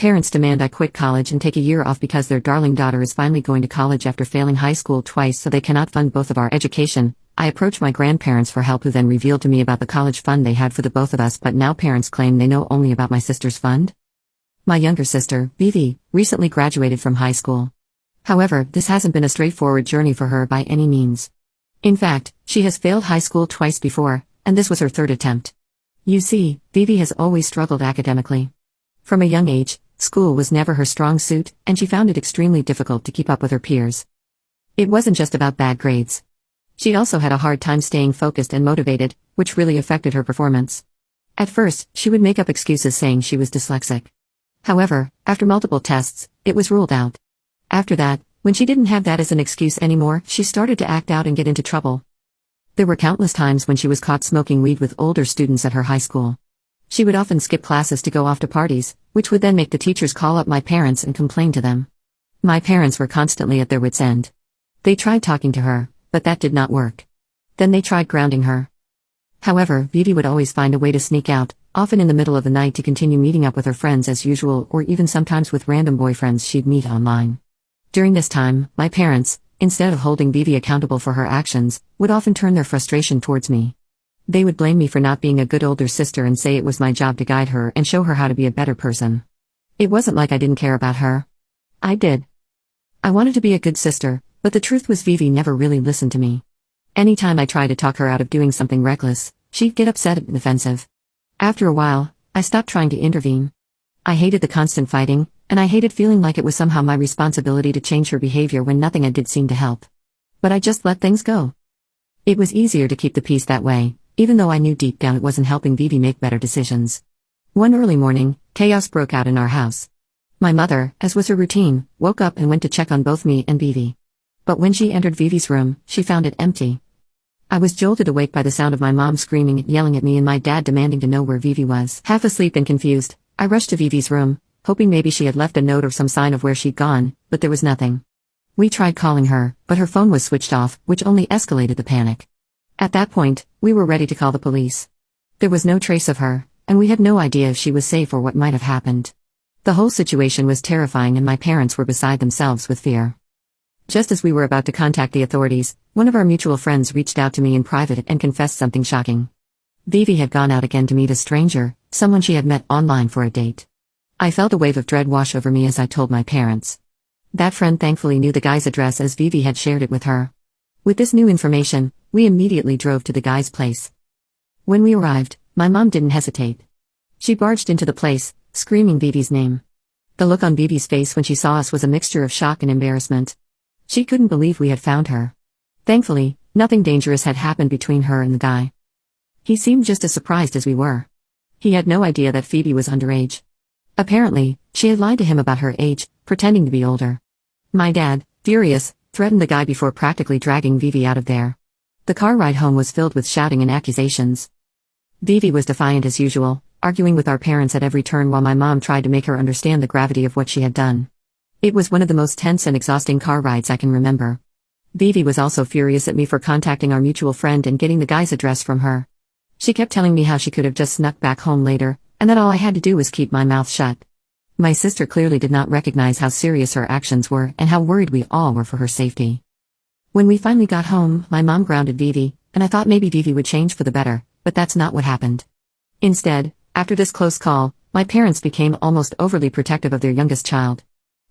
parents demand I quit college and take a year off because their darling daughter is finally going to college after failing high school twice, so they cannot fund both of our education. I approach my grandparents for help, who then revealed to me about the college fund they had for the both of us, but now parents claim they know only about my sister's fund. My younger sister, Vivi, recently graduated from high school. However, this hasn't been a straightforward journey for her by any means. In fact, she has failed high school twice before, and this was her third attempt. You see, Vivi has always struggled academically. From a young age, school was never her strong suit, and she found it extremely difficult to keep up with her peers. It wasn't just about bad grades. She also had a hard time staying focused and motivated, which really affected her performance. At first, she would make up excuses saying she was dyslexic. However, after multiple tests, it was ruled out. After that, when she didn't have that as an excuse anymore, she started to act out and get into trouble. There were countless times when she was caught smoking weed with older students at her high school. She would often skip classes to go off to parties, which would then make the teachers call up my parents and complain to them. My parents were constantly at their wits' end. They tried talking to her, but that did not work. Then they tried grounding her. However, Vivi would always find a way to sneak out, often in the middle of the night, to continue meeting up with her friends as usual, or even sometimes with random boyfriends she'd meet online. During this time, my parents, instead of holding Vivi accountable for her actions, would often turn their frustration towards me. They would blame me for not being a good older sister and say it was my job to guide her and show her how to be a better person. It wasn't like I didn't care about her. I did. I wanted to be a good sister, but the truth was Vivi never really listened to me. Anytime I tried to talk her out of doing something reckless, she'd get upset and defensive. After a while, I stopped trying to intervene. I hated the constant fighting, and I hated feeling like it was somehow my responsibility to change her behavior when nothing I did seemed to help. But I just let things go. It was easier to keep the peace that way, even though I knew deep down it wasn't helping Vivi make better decisions. One early morning, chaos broke out in our house. My mother, as was her routine, woke up and went to check on both me and Vivi. But when she entered Vivi's room, she found it empty. I was jolted awake by the sound of my mom screaming and yelling at me and my dad demanding to know where Vivi was. Half asleep and confused, I rushed to Vivi's room, hoping maybe she had left a note or some sign of where she'd gone, but there was nothing. We tried calling her, but her phone was switched off, which only escalated the panic. At that point, we were ready to call the police. There was no trace of her, and we had no idea if she was safe or what might have happened. The whole situation was terrifying and my parents were beside themselves with fear. Just as we were about to contact the authorities, one of our mutual friends reached out to me in private and confessed something shocking. Vivi had gone out again to meet a stranger, someone she had met online for a date. I felt a wave of dread wash over me as I told my parents. That friend thankfully knew the guy's address as Vivi had shared it with her. With this new information, we immediately drove to the guy's place. When we arrived, my mom didn't hesitate. She barged into the place, screaming Vivi's name. The look on Vivi's face when she saw us was a mixture of shock and embarrassment. She couldn't believe we had found her. Thankfully, nothing dangerous had happened between her and the guy. He seemed just as surprised as we were. He had no idea that Phoebe was underage. Apparently, she had lied to him about her age, pretending to be older. My dad, furious, threatened the guy before practically dragging Vivi out of there. The car ride home was filled with shouting and accusations. Vivi was defiant as usual, arguing with our parents at every turn while my mom tried to make her understand the gravity of what she had done. It was one of the most tense and exhausting car rides I can remember. Vivi was also furious at me for contacting our mutual friend and getting the guy's address from her. She kept telling me how she could have just snuck back home later, and that all I had to do was keep my mouth shut. My sister clearly did not recognize how serious her actions were and how worried we all were for her safety. When we finally got home, my mom grounded Vivi, and I thought maybe Vivi would change for the better, but that's not what happened. Instead, after this close call, my parents became almost overly protective of their youngest child.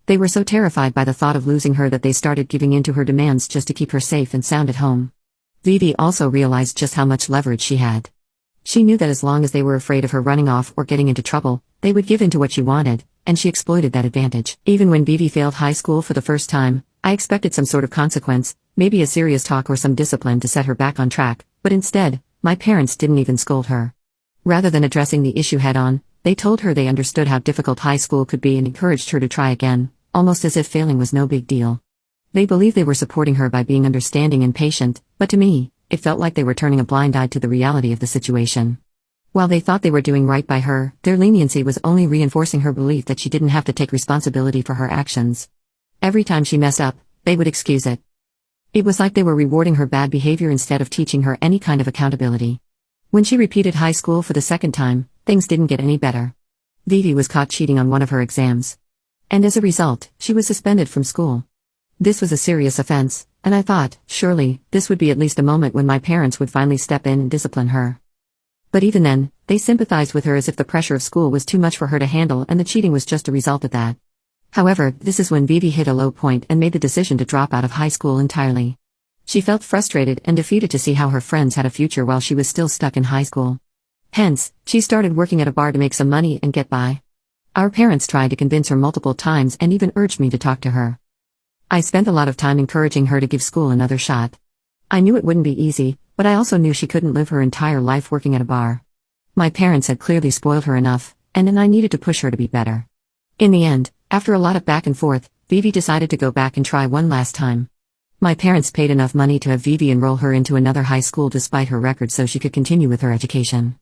They were so terrified by the thought of losing her that they started giving in to her demands just to keep her safe and sound at home. Vivi also realized just how much leverage she had. She knew that as long as they were afraid of her running off or getting into trouble, they would give in to what she wanted, and she exploited that advantage. Even when Vivi failed high school for the first time, I expected some sort of consequence, maybe a serious talk or some discipline to set her back on track, but instead, my parents didn't even scold her. Rather than addressing the issue head-on, they told her they understood how difficult high school could be and encouraged her to try again, almost as if failing was no big deal. They believed they were supporting her by being understanding and patient, but to me, it felt like they were turning a blind eye to the reality of the situation. While they thought they were doing right by her, their leniency was only reinforcing her belief that she didn't have to take responsibility for her actions. Every time she messed up, they would excuse it. It was like they were rewarding her bad behavior instead of teaching her any kind of accountability. When she repeated high school for the second time, things didn't get any better. Vivi was caught cheating on one of her exams. And as a result, she was suspended from school. This was a serious offense, and I thought, surely, this would be at least a moment when my parents would finally step in and discipline her. But even then, they sympathized with her as if the pressure of school was too much for her to handle and the cheating was just a result of that. However, this is when Vivi hit a low point and made the decision to drop out of high school entirely. She felt frustrated and defeated to see how her friends had a future while she was still stuck in high school. Hence, she started working at a bar to make some money and get by. Our parents tried to convince her multiple times and even urged me to talk to her. I spent a lot of time encouraging her to give school another shot. I knew it wouldn't be easy, but I also knew she couldn't live her entire life working at a bar. My parents had clearly spoiled her enough, and then I needed to push her to be better. In the end, after a lot of back and forth, Vivi decided to go back and try one last time. My parents paid enough money to have Vivi enroll her into another high school despite her record so she could continue with her education.